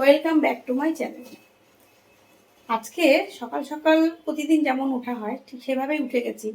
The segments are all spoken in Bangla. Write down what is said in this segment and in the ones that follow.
Welcome back to my channel. আজকে সকাল সকাল প্রতিদিন যেমন ওঠা হয় ঠিক সেভাবেই উঠে গেছি।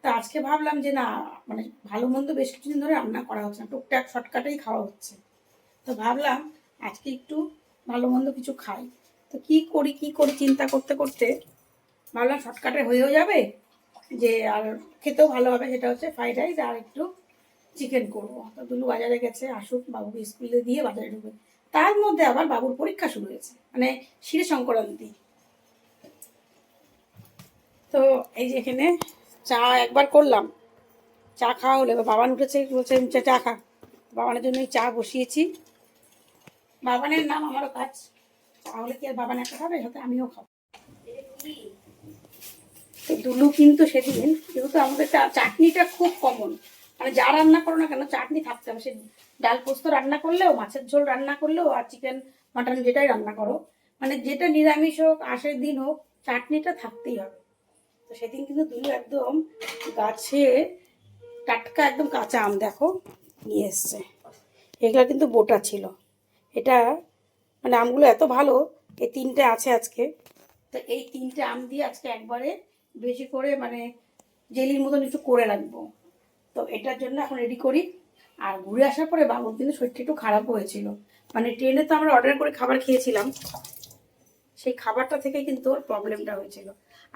তা আজকে ভাবলাম যে না, মানে ভালো মন্দ বেশ কিছুদিন ধরে রান্না করা হচ্ছে না, টুকটাক শর্টকাটেই খাওয়া হচ্ছে। তো ভাবলাম আজকে একটু ভালো মন্দ কিছু খাই। তো কি করি চিন্তা করতে করতে ভাবলাম শর্টকাটে হয়েও যাবে, যে আর খেতেও ভালো হবে, সেটা হচ্ছে ফ্রাইড রাইস আর একটু চিকেন করবো। তো দুলু বাজারে গেছে, আসুক, বাবুকে স্কুলে দিয়ে বাজারে ঢুকে। তার মধ্যে আবার বাবুর পরীক্ষা শুরু হয়েছে, মানে ক্ষীর সংক্রান্তি। তো এই যে এখানে চা একবার করলাম, চা খাওয়া হলো। এবার বাবান উঠেছে, বলছে চা খা। বাবানের জন্য চা বসিয়েছি। বাবানের নাম আমারও কাজ। চা হলে কি আর বাবান একটা খাবে, সাথে আমিও খাবো। তো দুলু কিন্তু সেদিন, যেহেতু আমাদের চাটনিটা খুব কমন, মানে যা রান্না করো না কেন চাটনি থাকতে হবে। সে ডাল পোস্ত রান্না করলেও, মাছের ঝোল রান্না করলেও, আর চিকেন মাটন যেটাই রান্না করো, মানে যেটা নিরামিষ হোক আশের দিন হোক, চাটনিটা থাকতেই হবে। তো সেদিন কিন্তু দুলু একদম গাছে টাটকা একদম কাঁচা আম দেখো নিয়ে এসছে। এগুলো কিন্তু বোটা ছিল। এটা মানে আমগুলো এত ভালো, এই তিনটে আছে আজকে। তো এই তিনটে আম দিয়ে আজকে একবারে বেশি করে মানে জেলির মতন একটু করে রাখবো। তো এটার জন্য এখন রেডি করি। আর ঘুরে আসার পরে বাবুর কিন্তু শরীরটা একটু খারাপ হয়েছিল, মানে ট্রেনে তো আমরা অর্ডার করে খাবার খেয়েছিলাম, সেই খাবারটা থেকে কিন্তু ওর প্রবলেমটা হয়েছিল।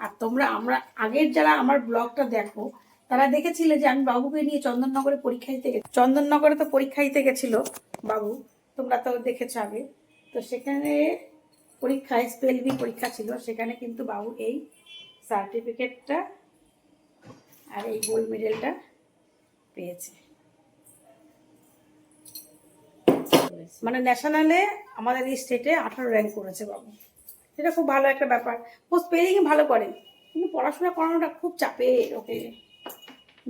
আর আমরা আগের যারা আমার ব্লগটা দেখো তারা দেখেছিলে যে আমি বাবুকে নিয়ে চন্দননগরে পরীক্ষা দিতে গেছি। চন্দননগরে তো পরীক্ষা দিতে গেছিল বাবু, তোমরা তো দেখেছো আগে। তো সেখানে পরীক্ষায় স্পেল বি পরীক্ষা ছিল, সেখানে কিন্তু বাবু এই সার্টিফিকেটটা আর এই গোল্ড মেডেলটা পেয়েছে। মানে ন্যাশনালে আমাদের এই স্টেটে 18 র্যাঙ্ক করেছে বাবু। এটা খুব ভালো একটা ব্যাপার। ও স্পেলিং ভালো করে, কিন্তু পড়াশোনা করানোটা খুব চাপের ওকে।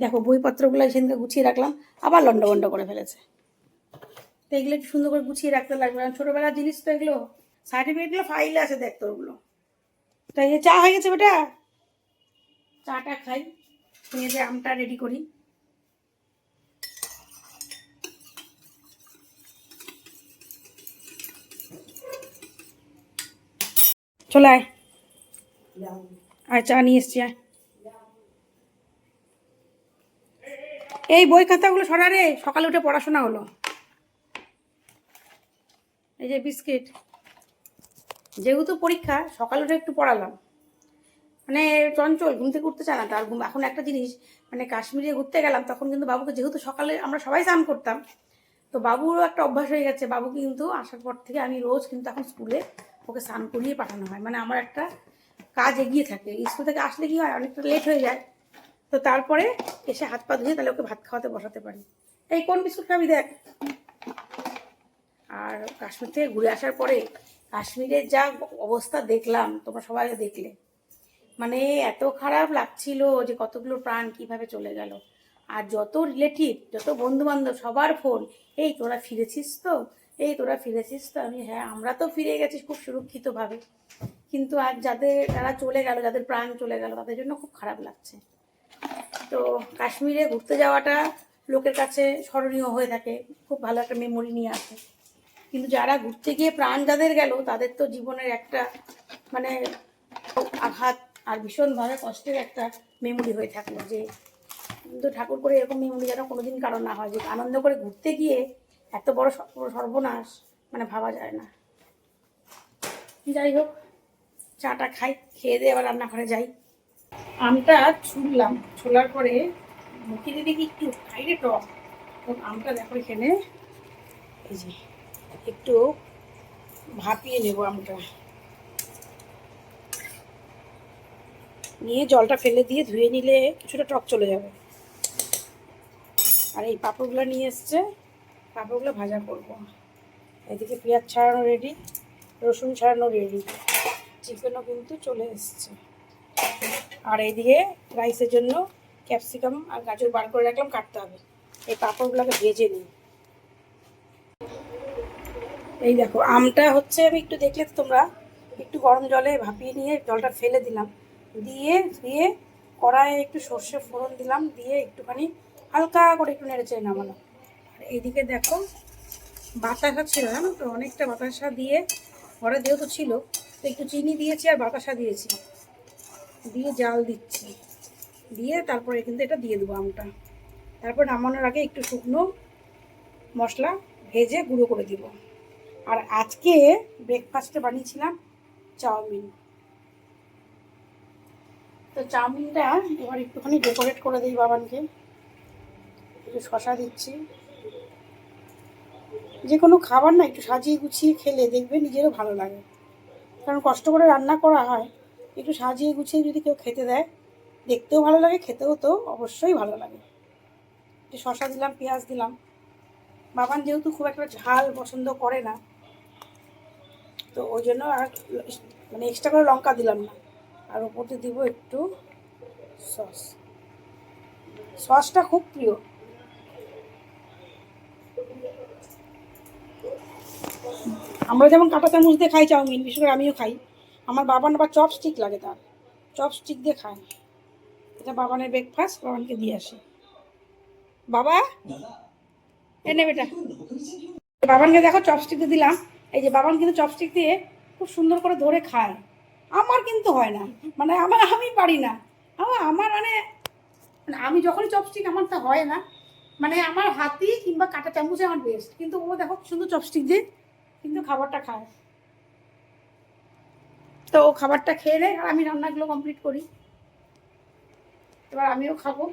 দেখো বইপত্রগুলো সেদিনকে গুছিয়ে রাখলাম, আবার লন্ডভন্ড করে ফেলেছে। তো এগুলো একটু সুন্দর করে গুছিয়ে রাখতে লাগবে, ছোটোবেলার জিনিস তো এগুলো। সার্টিফিকেটগুলো ফাইলে আছে দেখ তোর ওগুলো। তাই চা হয়ে গেছে বেটা, চাটা খাই, খেয়ে যে আমটা রেডি করি। চলে আয়, চা নিয়ে এসছি। এই বই খাতাগুলো সরারে, সকালে উঠে পড়াশোনা হলো। এই যে বিস্কিট, যেহেতু পরীক্ষা সকালে উঠে একটু পড়ালাম। মানে চঞ্চল, ঘুম থেকে উঠতে চায় না তার। ঘুম এখন একটা জিনিস, মানে কাশ্মীরে ঘুরতে গেলাম তখন কিন্তু বাবুকে, যেহেতু সকালে আমরা সবাই স্নান করতাম, তো বাবুরও একটা অভ্যাস হয়ে গেছে। বাবু কিন্তু আসার পর থেকে আমি রোজ কিন্তু এখন স্কুলে ওকে স্নান করিয়ে পাঠানো হয়। মানে আমার একটা কাজ এগিয়ে থাকে। স্কুল থেকে আসলে কি হয়, অনেকটা লেট হয়ে যায়, তো তারপরে এসে হাত পা ধুয়ে তাহলে ওকে ভাত খাওয়াতে বসাতে পারি। এই কোন বিস্কুট খাবি দেখ। আর কাশ্মীর থেকে ঘুরে আসার পরে কাশ্মীরের যা অবস্থা দেখলাম, তোমরা সবাই দেখলে, মানে এত খারাপ লাগছিল যে কতগুলো প্রাণ কিভাবে চলে গেল। আর যত রিলেটিভ, যত বন্ধু বান্ধব, সবার ফোন, এই তোরা ফিরেছিস তো, এই তোরা ফিরেছিস তো। আমি হ্যাঁ, আমরা তো ফিরে গেছি খুব সুরক্ষিতভাবে, কিন্তু আর যারা চলে গেল, যাদের প্রাণ চলে গেল, তাদের জন্য খুব খারাপ লাগছে। তো কাশ্মীরে ঘুরতে যাওয়াটা লোকের কাছে স্মরণীয় হয়ে থাকে, খুব ভালো একটা মেমোরি নিয়ে আসে। কিন্তু যারা ঘুরতে গিয়ে প্রাণ যাদের গেল, তাদের তো জীবনের একটা মানে আঘাত আর ভীষণভাবে কষ্টের একটা মেমোরি হয়ে থাকলো। যে কিন্তু ঠাকুর করে এরকম মেমোরি যেন কোনোদিন কারণ না হয়, যে আনন্দ করে ঘুরতে গিয়ে এত বড় সর্বনাশ, মানে ভাবা যায় না। যাই হোক, চাটা খাই, খেয়ে দিয়ে আবার রান্নাঘরে যাই। আমটা ছুললাম, ছোলার পরে মুখে দিয়ে দেখি একটু খাইরে টক। তো আমটা দেখো এখানে, এই যে একটু ভাপিয়ে নেবো আমটা, নিয়ে জলটা ফেলে দিয়ে ধুয়ে নিলে কিছুটা টক চলে যাবে। আর এই পাঁপড়গুলো নিয়ে এসছে, পাঁপড়গুলো ভাজা করব। এদিকে পেঁয়াজ ছাড়ানো রেডি, রসুন ছাড়ানো রেডি, চিকেনও কিন্তু চলে এসছে। আর এইদিকে রাইসের জন্য ক্যাপসিকাম আর গাজর বার করে রাখলাম, কাটতে হবে। এই পাঁপড়গুলোকে ভেজে নিই। এই দেখো আমটা হচ্ছে, আমি একটু দেখলে তো তোমরা, একটু গরম জলে ভাপিয়ে নিয়ে জলটা ফেলে দিলাম, দিয়ে ধুয়ে কড়াইয়ে একটু সর্ষে ফোড়ন দিলাম, দিয়ে একটুখানি হালকা করে একটু নেড়ে চেড়ে নামানো। আর এইদিকে দেখো বাতাসা ছিল জানো তো, অনেকটা বাতাসা দিয়ে ঘরে যেহেতু ছিল তো একটু চিনি দিয়েছি আর বাতাসা দিয়েছি, দিয়ে জাল দিচ্ছি, দিয়ে তারপরে কিন্তু এটা দিয়ে দেবো আমটা। তারপর নামানোর আগে একটু শুকনো মশলা ভেজে গুঁড়ো করে দিব। আর আজকে ব্রেকফাস্টে বানিয়েছিলাম চাউমিন। তো চাউমিনটা এবার একটুখানি ডেকোরেট করে দিই বাবানকে, একটু শশা দিচ্ছি। যে কোনো খাবার না একটু সাজিয়ে গুছিয়ে খেলে দেখবে নিজেরও ভালো লাগে, কারণ কষ্ট করে রান্না করা হয়, একটু সাজিয়ে গুছিয়ে যদি কেউ খেতে দেয় দেখতেও ভালো লাগে, খেতেও তো অবশ্যই ভালো লাগে। একটু শশা দিলাম, পেঁয়াজ দিলাম। বাবান যেহেতু খুব একটা ঝাল পছন্দ করে না, তো ওই জন্য আর মানে এক্সট্রা করে লঙ্কা দিলাম না। আর ওপরতে দিব একটু সস, সসটা খুব প্রিয়। আমরা যেমন কাঁটা চামচ দিয়ে খাই চাউমিন, বিশেষ করে আমিও খাই, আমার বাবান আবার চপস্টিক লাগে, তার চপস্টিক দিয়ে খায়। এটা বাবানের ব্রেকফাস্ট, বাবানকে দিয়ে আসি। বাবা এনে বেটা, বাবানকে দেখো চপস্টিক দিয়ে দিলাম। এই যে বাবান কিন্তু চপস্টিক দিয়ে খুব সুন্দর করে ধরে খায়, আমার কিন্তু হয় না, মানে আমি পারি না। আমার মানে আমি যখনই চপস্টিক আমার তা হয় না, মানে আমার হাতি কিংবা কাঁটা চামচে আমার বেস্ট, কিন্তু ও দেখো সুন্দর চপস্টিক দিয়ে কিন্তু খাবারটা খায়। তো ও খাবারটা খেয়ে নেয় আর আমি রান্নাগুলো কমপ্লিট করি। এবার আমিও খাবো,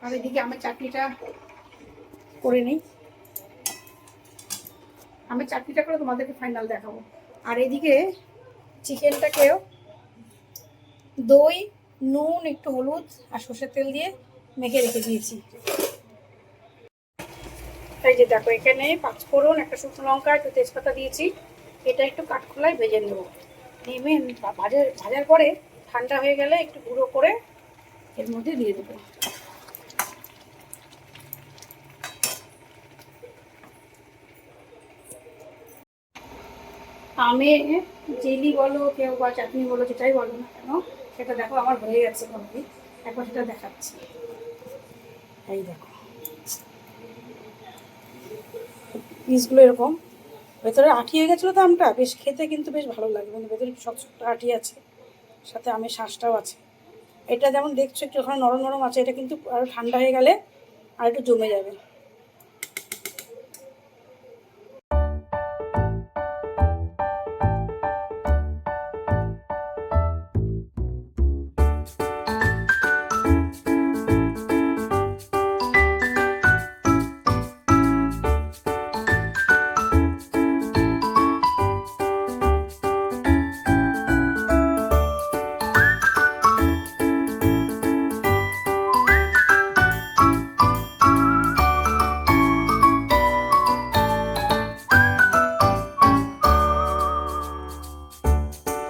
আর এদিকে আমার চাটনিটা করে নিই। আমি চাটনিটা করে তোমাদেরকে ফাইনাল দেখাবো। আর এদিকে চিকেনটাকেও দই, নুন, একটু হলুদ আর সর্ষের তেল দিয়ে মেখে রেখে দিয়েছি। এই যে দেখো, এখানে পাঁচফোড়ন, একটা শুকনো লঙ্কা, একটু তেজপাতা দিয়েছি। এটা একটু কাঠখোলায় ভেজে নেব। নেমে ভাজার পরে ঠান্ডা হয়ে গেলে একটু গুঁড়ো করে এর মধ্যে দিয়ে দেবো। আমের জেলি বলো কেউ বা চাটনি বলো, যেটাই বলো না কেন, সেটা দেখো আমার হয়ে গেছে কমপ্লিট। একবার সেটা দেখাচ্ছি। এই দেখো পিসগুলো এরকম, ভেতরে আঠি হয়ে গেছিলো তো আমটা, বেশ খেতে কিন্তু বেশ ভালো লাগে, মানে ভেতরে শক্ত আঠি আছে, সাথে আমের শাঁসটাও আছে। এটা যেমন দেখছো একটু ওখানে নরম নরম আছে, এটা কিন্তু আরও ঠান্ডা হয়ে গেলে আর একটু জমে যাবে।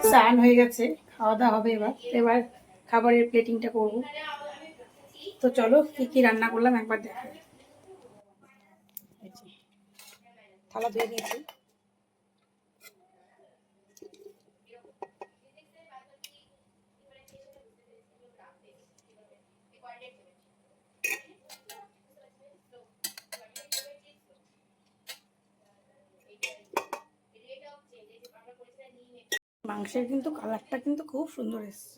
স্নান হয়ে গেছে, খাওয়া দাওয়া হবে। এবার এবার খাবারের প্লেটিংটা করব। তো চলো কি কি রান্না করলাম একবার দেখো। থালা ধুয়ে নিয়েছি। মাংসের কিন্তু কালারটা কিন্তু খুব সুন্দর এসছে।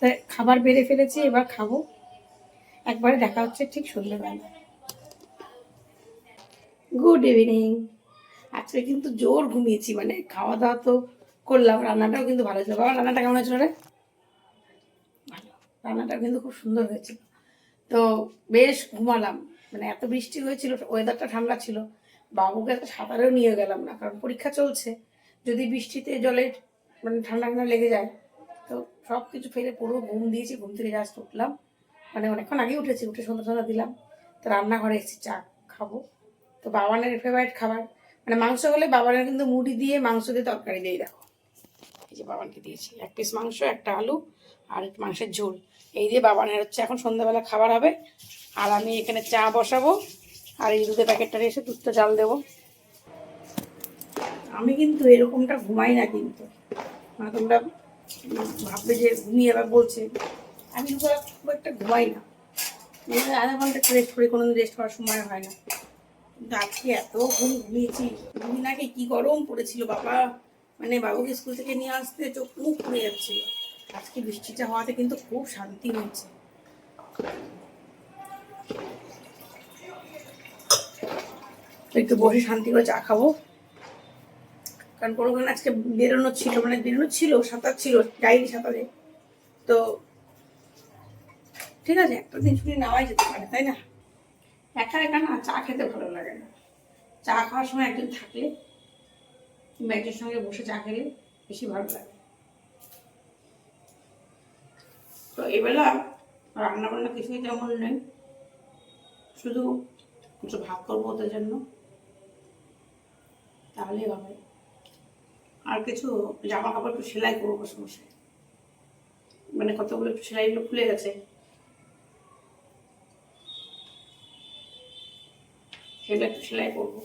তাই খাবার বেড়ে ফেলেছি, এবার খাবো। একবারে দেখা হচ্ছে ঠিক সন্ধ্যেবেলা। Good evening. আজকে কিন্তু জোর ঘুমিয়েছি, মানে খাওয়া দাওয়া তো করলাম, রান্নাটাও কিন্তু ভালো ছিল। বাবা রান্নাটা কেমন হয়েছিল রে? ভালো, রান্নাটা কিন্তু খুব সুন্দর হয়েছিল। তো বেশ ঘুমালাম, মানে এত বৃষ্টি হয়েছিল, ওয়েদারটা ঠান্ডা ছিল। বাবুকে এত সাঁতারেও নিয়ে গেলাম না, কারণ পরীক্ষা চলছে, যদি বৃষ্টিতে জলে মানে ঠান্ডা ঠান্ডা লেগে যায়। তো সব কিছু ফেলে পুরো ঘুম দিয়েছি, ঘুম থেকে জাস্ট উঠলাম, মানে অনেকক্ষণ আগে উঠেছি, উঠে সন্ধ্যা সন্ধ্যা দিলাম। তো রান্নাঘরে এসেছি, চা খাবো। তো বাবানের ফেভারিট খাবার মানে মাংস হলে বাবানের কিন্তু মুড়ি দিয়ে মাংস দিয়ে তরকারি দিয়ে দেখো, যে বাবানকে দিয়েছি 1 পিস মাংস, একটা আলু আর একটু মাংসের ঝোল। এই দিয়ে বাবানের হচ্ছে এখন সন্ধ্যাবেলা খাবার হবে। আর আমি এখানে চা বসাবো আর এই দুধের প্যাকেটটা এসে দুধটা জাল দেবো। আমি কিন্তু এরকমটা ঘুমাই না, কিন্তু মানে তোমরা ভাববে যে ঘুমিয়ে আবার বলছে, আমি খুব একটা ঘুমাই না, আধা ঘন্টা একটু রেস্ট করি, কোনোদিন রেস্ট করার সময় হয় না। কিন্তু আজকে এত ঘুমিয়েছি, ঘুমিয়ে নাকি কি গরম পড়েছিল বাবা, মানে বাবুকে স্কুল থেকে নিয়ে আসতে চোখ মুখ পুড়ে যাচ্ছিল। আজকে বৃষ্টিটা হওয়াতে কিন্তু খুব শান্তি হয়েছে। একটু বসে শান্তি করে চা খাবো, কারণ কোনোখানে আজকে বেরোনো ছিল, মানে বেরোনো ছিল, সাঁতার ছিল, ডাইরি সাঁতারে। তো ঠিক আছে, একটা দিন ছুটি নেওয়াই যেতে পারে, তাই না? একা একা না চা খেতে ভালো লাগে না। চা খাওয়ার সময় একজন থাকলে কিংবা একজনের সঙ্গে বসে চা খেলে বেশি ভালো লাগে। তো এবেলা রান্না বান্না কিছুই তেমন নেই, শুধু কিছু ভাত করবো ওদের জন্য, তাহলেই হবে। আর কিছু জামা কাপড় একটু সেলাই করবো বসে বসে, মানে কতগুলো একটু সেলাইগুলো খুলে গেছে, সেগুলো একটু সেলাই করবো।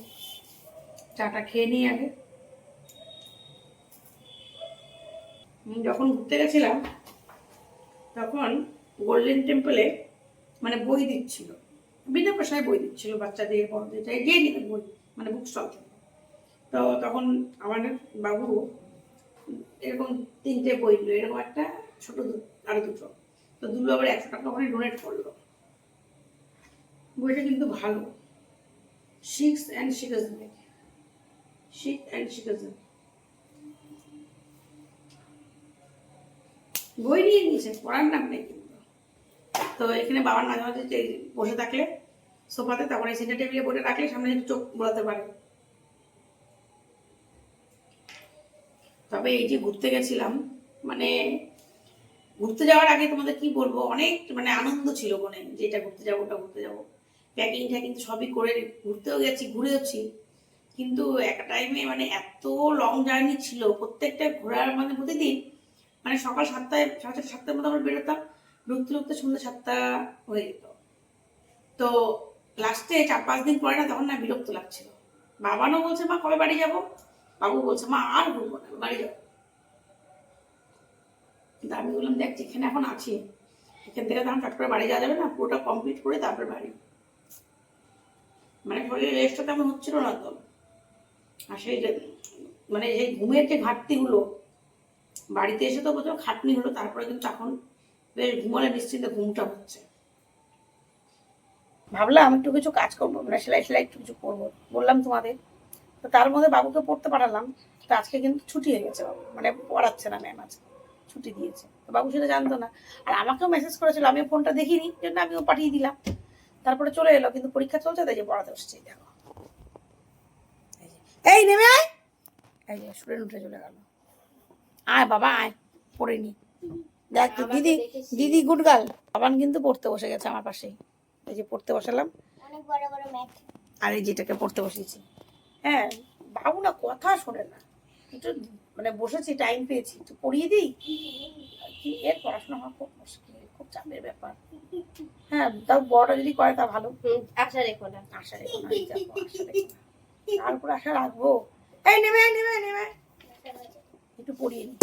চাটা খেয়ে নিই আগে। যখন ঘুরতে গেছিলাম তখন গোল্ডেন টেম্পলে মানে বই দিচ্ছিল, বিনা পয়সায় বই দিচ্ছিল, বাচ্চাদের বড়দের চাই যে নিতে বই, মানে বুক স্টল থেকে। তো তখন আমাদের বাবু এরকম 3টে বই দিল, এরকম একটা ছোট আরো 2টো, তো দুটো আবার 100 টাকা করে ডোনেট করলো। বইটা কিন্তু ভালো, শিক্স অ্যান্ড শিকাজেন বই নিয়ে নিয়েছে, পড়ার নাম নেই কিন্তু। তো এখানে বাবার মাঝে মাঝে বসে থাকলে সোফাতে, তখন এই সেন্টার টেবিলে বসে রাখলে সামনে চোখ বোলাতে পারে। তবে এই যে ঘুরতে গেছিলাম, মানে ঘুরতে যাওয়ার আগে তোমাদের কি বলবো, অনেক মানে আনন্দ ছিল মনে, যে এটা ঘুরতে যাবো ওটা ঘুরতে যাবো, প্যাকিং ট্যাকিং সবই করে ঘুরতেও গেছি, ঘুরেওছি। কিন্তু একটা টাইমে মানে এত লং জার্নি ছিল, প্রত্যেকটা ঘোরার মানে প্রতিদিন মানে সকাল 7টায়, 7:30 মতো আমরা বেরোতাম, ঢুকতে ঢুকতে সন্ধ্যে 7টা হয়ে যেত। তো লাস্টে 4-5 দিন পরে না, তখন না বিরক্ত লাগছিল। বাবানও বলছে মা কবে বাড়ি যাবো, বাবু বলছে মা আর ঘুরবো না, বাড়ি যাবো। কিন্তু আমি বললাম দেখ যেখানে এখন আছি এখান থেকে তখন চট করে বাড়ি যাওয়া যাবে না, পুরোটা কমপ্লিট করে তারপরে বাড়ি। মানে শরীরের রেস্টটা তেমন হচ্ছিল না তো। আর সেই মানে এই ঘুমের যে ঘাটতিগুলো, বাড়িতে এসে তো প্রচুর খাটনি হলো, তারপরে কিন্তু এখন বেশ ঘুমালে নিশ্চিন্তে ঘুমটা হচ্ছে। ভাবলাম একটু কিছু কাজ করবো, মানে সেলাই একটু কিছু করবো, বললাম তোমাদের। তো তার মধ্যে বাবুকে পড়তে পাঠালাম। তো আজকে কিন্তু ছুটি হয়ে গেছে, বাবু মানে পড়াচ্ছে না ম্যাম, আজকে ছুটি দিয়েছে। তো বাবু সেটা জানতো না, আর আমাকেও মেসেজ করেছিল, আমিও ফোনটা দেখিনি, জন্য আমিও পাঠিয়ে দিলাম। তারপরে চলে এলো, কিন্তু পরীক্ষা চলছে, তাই যে পড়াতে বসছে। দেখো এই নেমে আয়, এই যে স্টুডেন্ট উঠে চলে গেল। আয় বাবা আয়, পড়ে নি। দেখ দিদি, দিদি গুড গার্ল। বাবান কিন্তু পড়তে বসে গেছে আমার পাশেই, এই যে পড়তে বসালাম, অনেক বড় বড় ম্যাথ। আর এই যেটাকে পড়তে বসেছি। হ্যাঁ বাবু না কথা শোনে না, একটু মানে বসেছি, টাইম পেয়েছি, একটু পড়িয়ে দিই। কি এর পড়াশোনা হওয়া খুব মুশকিল, খুব চাপের ব্যাপার। হ্যাঁ তাও বড়টা যদি করে তা ভালো। আশা রেখো না, আশা রেখো না, তারপর আশা রাখবো। এই নেমে নেমে নেমে একটু পড়িয়ে নি।